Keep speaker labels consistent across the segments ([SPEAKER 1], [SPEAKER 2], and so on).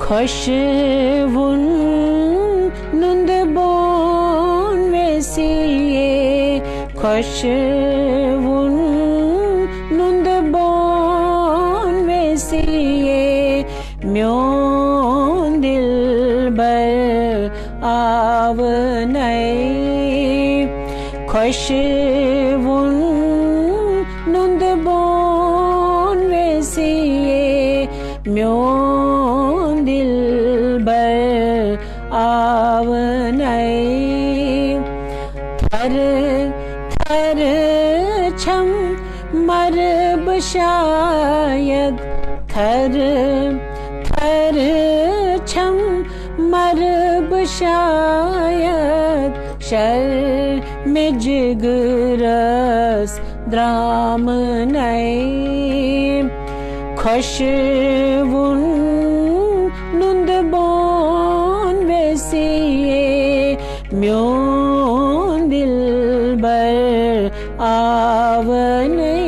[SPEAKER 1] Khoshwun Nundbane vesiye Khoshwun Nundbane vesiye Myon dilbar avnay Khoshwun Nundbane vesiye Myon dilbar avnay Thar thar cham marb shayad Thar thar cham marb shayad Sharm jigras dram nay Khoshwun Nundbane vesiye Myon dilbar avnay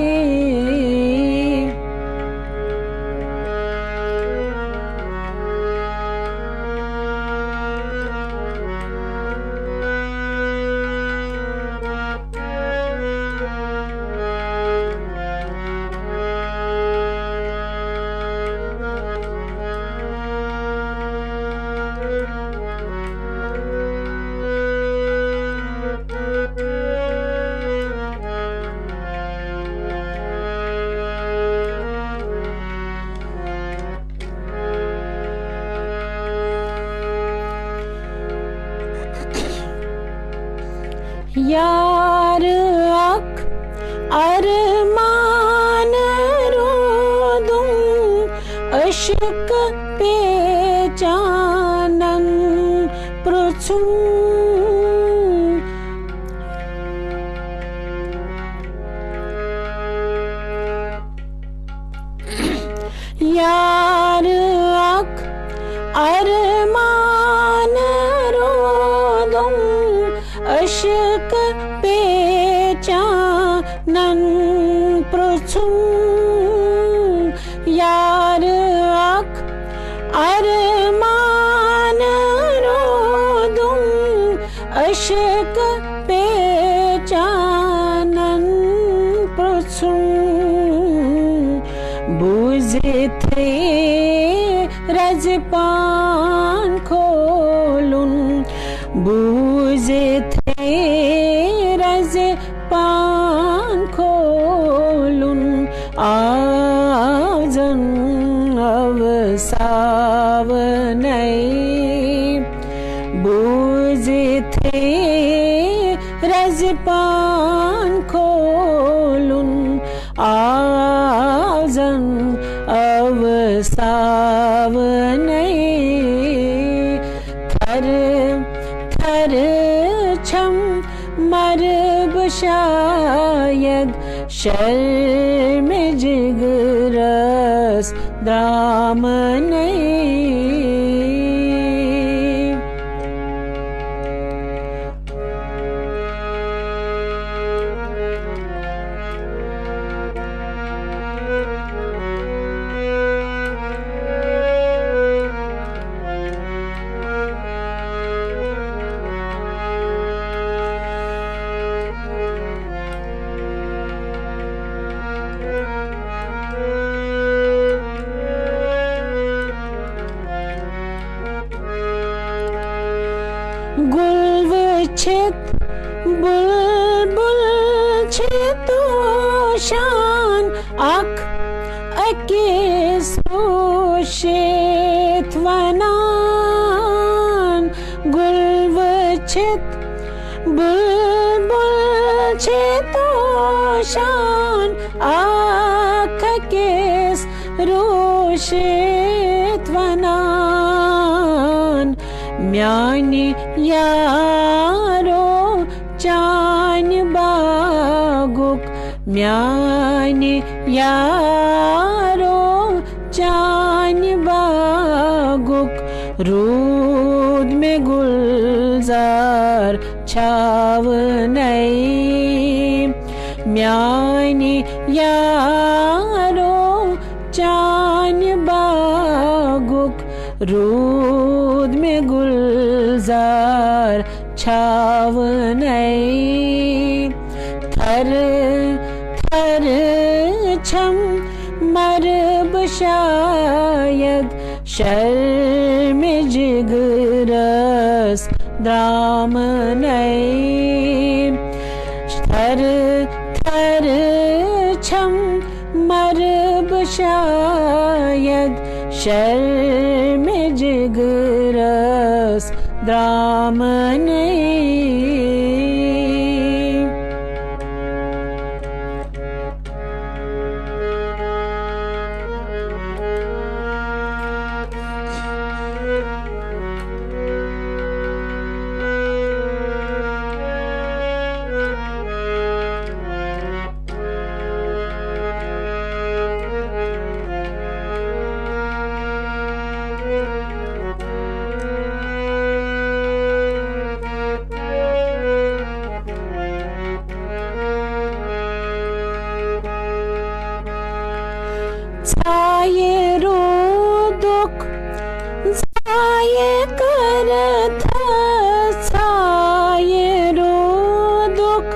[SPEAKER 1] Yar ak arman rodum aşk pechanan pruchum Yar ak arman rodum aşk pechanan pruchum Yar ak arman rodum aşk pechanan pruchum Buzithe rajpan kholun Buzithe rajpan kholun Ajan avsavanay Buzithe rajpan kholun Ajan avsavanay Thar thar cham marb shayad Sharm jigras dram nay Gul vchit bulbul chito shan ak akis roshit vanan Gul vchit bulbul chito shan ak akis roshit vanan Myani yaro chan baguk Myani yaro chan baguk Rud में गुलजार छावनई म्यानी यारो चान बागुक rude में गुलजार छाव नहीं। थर थर छम मरब शायद शर्म जिगरस द्राम नहीं। थर थर छम मरब शायद शर्म जिगरस द्राम नहीं। साये रो दुख साये करथ साये रो दुख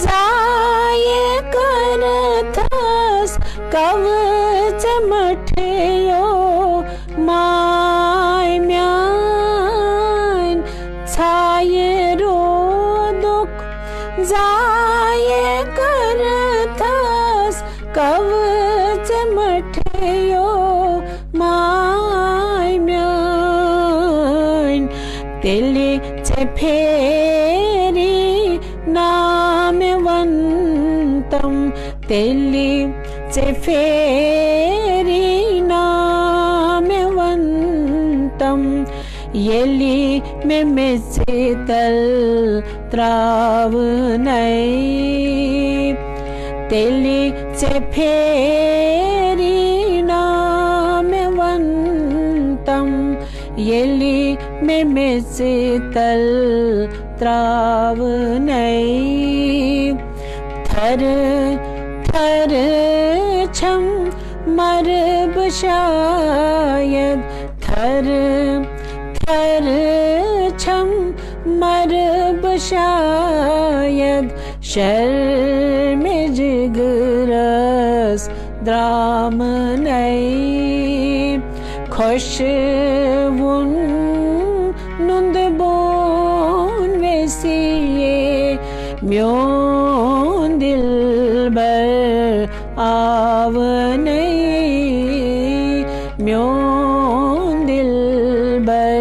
[SPEAKER 1] जाये करथस कवच मठयो माय म्यान। साये रो दुख जाये करथस कवच मठयो माय म्यान। तेली चे फेरी नामवंतम तेली चे फेरी नामवंतम। येली में मिसितल त्राव नहीं। तेली चे फेरी नामवंतम येली में मिसितल त्राव नहीं। थर थर छम मरब शायद थर थर छम मरब शायद शर्म जिगरस द्राम नहीं। खोशवुन नुंदबोन वेसिये म्योन दिलबर आव नहीं। म्योन दिलबर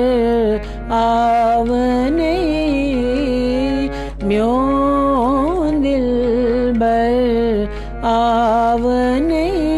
[SPEAKER 1] आव नहीं। म्योन दिलबर आव नहीं।